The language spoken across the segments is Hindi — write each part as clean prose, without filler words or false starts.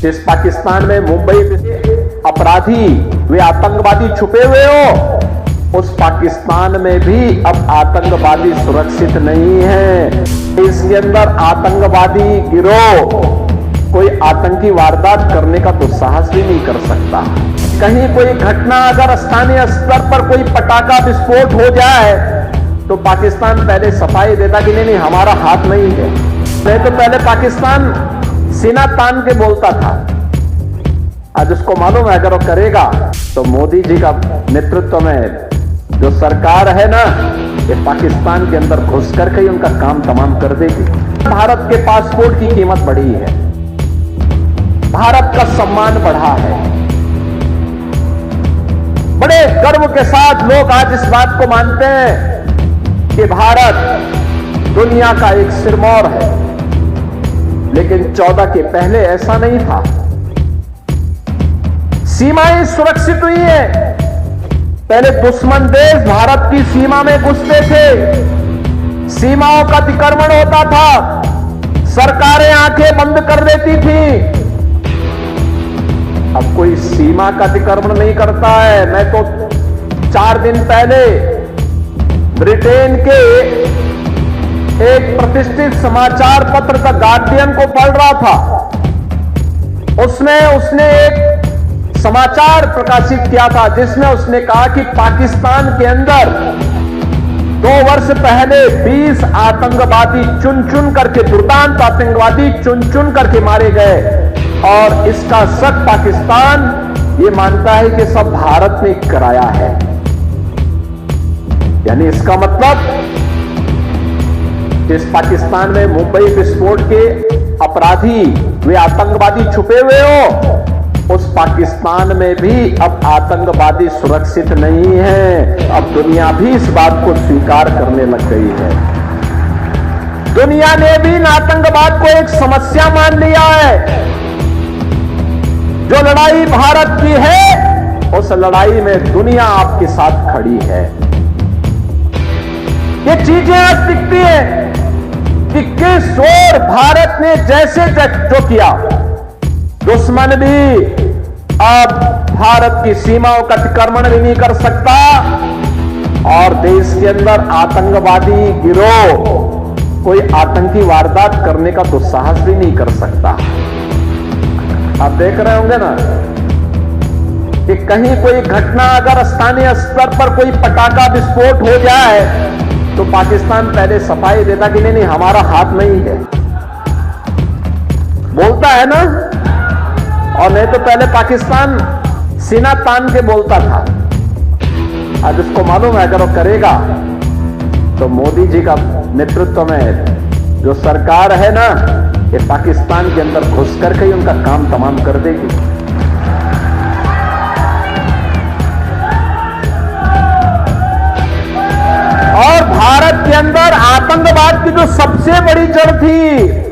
जिस पाकिस्तान में मुंबई में अपराधी वे आतंकवादी छुपे हुए हो, उस पाकिस्तान में भी अब आतंकवादी सुरक्षित नहीं है। इसके अंदर आतंकवादी गिरोह कोई आतंकी वारदात करने का दुस्साहस भी नहीं कर सकता। कहीं कोई घटना अगर स्थानीय स्तर पर कोई पटाखा विस्फोट हो जाए तो पाकिस्तान पहले सफाई देता कि नहीं हमारा हाथ नहीं है। नहीं तो पहले पाकिस्तान सीना तान के बोलता था। आज उसको मालूम है अगर वो करेगा तो मोदी जी का नेतृत्व में जो सरकार है ना, ये पाकिस्तान के अंदर घुस करके ही उनका काम तमाम कर देगी। भारत के पासपोर्ट की कीमत बढ़ी है, भारत का सम्मान बढ़ा है। बड़े गर्व के साथ लोग आज इस बात को मानते हैं कि भारत दुनिया का एक सिरमौर है, लेकिन 14 के पहले ऐसा नहीं था। सीमाएं सुरक्षित हुई है। पहले दुश्मन देश भारत की सीमा में घुसते थे, सीमाओं का अतिक्रमण होता था, सरकारें आंखें बंद कर देती थी। अब कोई सीमा का अतिक्रमण नहीं करता है। मैं तो 4 दिन पहले ब्रिटेन के एक प्रतिष्ठित समाचार पत्र द गार्डियन को पढ़ रहा था। उसने एक समाचार प्रकाशित किया था जिसमें उसने कहा कि पाकिस्तान के अंदर 2 वर्ष पहले 20 आतंकवादी चुन चुन करके, दुर्दांत आतंकवादी चुन चुन करके मारे गए, और इसका शक पाकिस्तान ये मानता है कि सब भारत ने कराया है। यानी इसका मतलब जिस पाकिस्तान में मुंबई विस्फोट के अपराधी वे आतंकवादी छुपे हुए हो, उस पाकिस्तान में भी अब आतंकवादी सुरक्षित नहीं है। अब दुनिया भी इस बात को स्वीकार करने लग गई है। दुनिया ने भी आतंकवाद को एक समस्या मान लिया है। जो लड़ाई भारत की है, उस लड़ाई में दुनिया आपके साथ खड़ी है। ये चीजें आज दिखती है कि किस ओर भारत ने जैसे जो किया, दुश्मन भी अब भारत की सीमाओं का अतिक्रमण भी नहीं कर सकता, और देश के अंदर आतंकवादी गिरोह कोई आतंकी वारदात करने का दुस्साहस भी नहीं कर सकता। आप देख रहे होंगे ना कि कहीं कोई घटना अगर स्थानीय स्तर पर कोई पटाखा विस्फोट हो जाए तो पाकिस्तान पहले सफाई देता कि नहीं हमारा हाथ नहीं है, बोलता है ना। और नहीं तो पहले पाकिस्तान सीना तान के बोलता था। आज उसको मालूम है अगर वो करेगा तो मोदी जी का नेतृत्व में जो सरकार है ना, ये पाकिस्तान के अंदर घुस करके ही उनका काम तमाम कर देगी। और भारत के अंदर आतंकवाद की जो सबसे बड़ी जड़ थी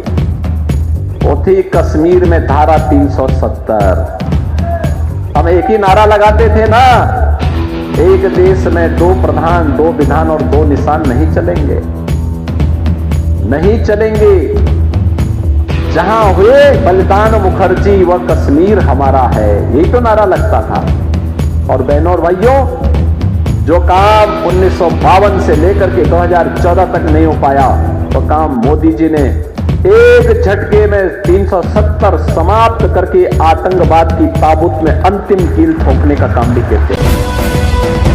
वो थी कश्मीर में धारा 370। हम एक ही नारा लगाते थे ना, एक देश में 2 प्रधान, 2 विधान और 2 निशान नहीं चलेंगे, नहीं चलेंगे। जहां हुए बलिदान मुखर्जी वह कश्मीर हमारा है, यही तो नारा लगता था। और बहनों और भाइयों, जो काम 1952 से लेकर के 2014 तक नहीं हो पाया, तो काम मोदी जी ने एक झटके में 370 समाप्त करके आतंकवाद की ताबूत में अंतिम कील ठोकने का काम भी करते हैं।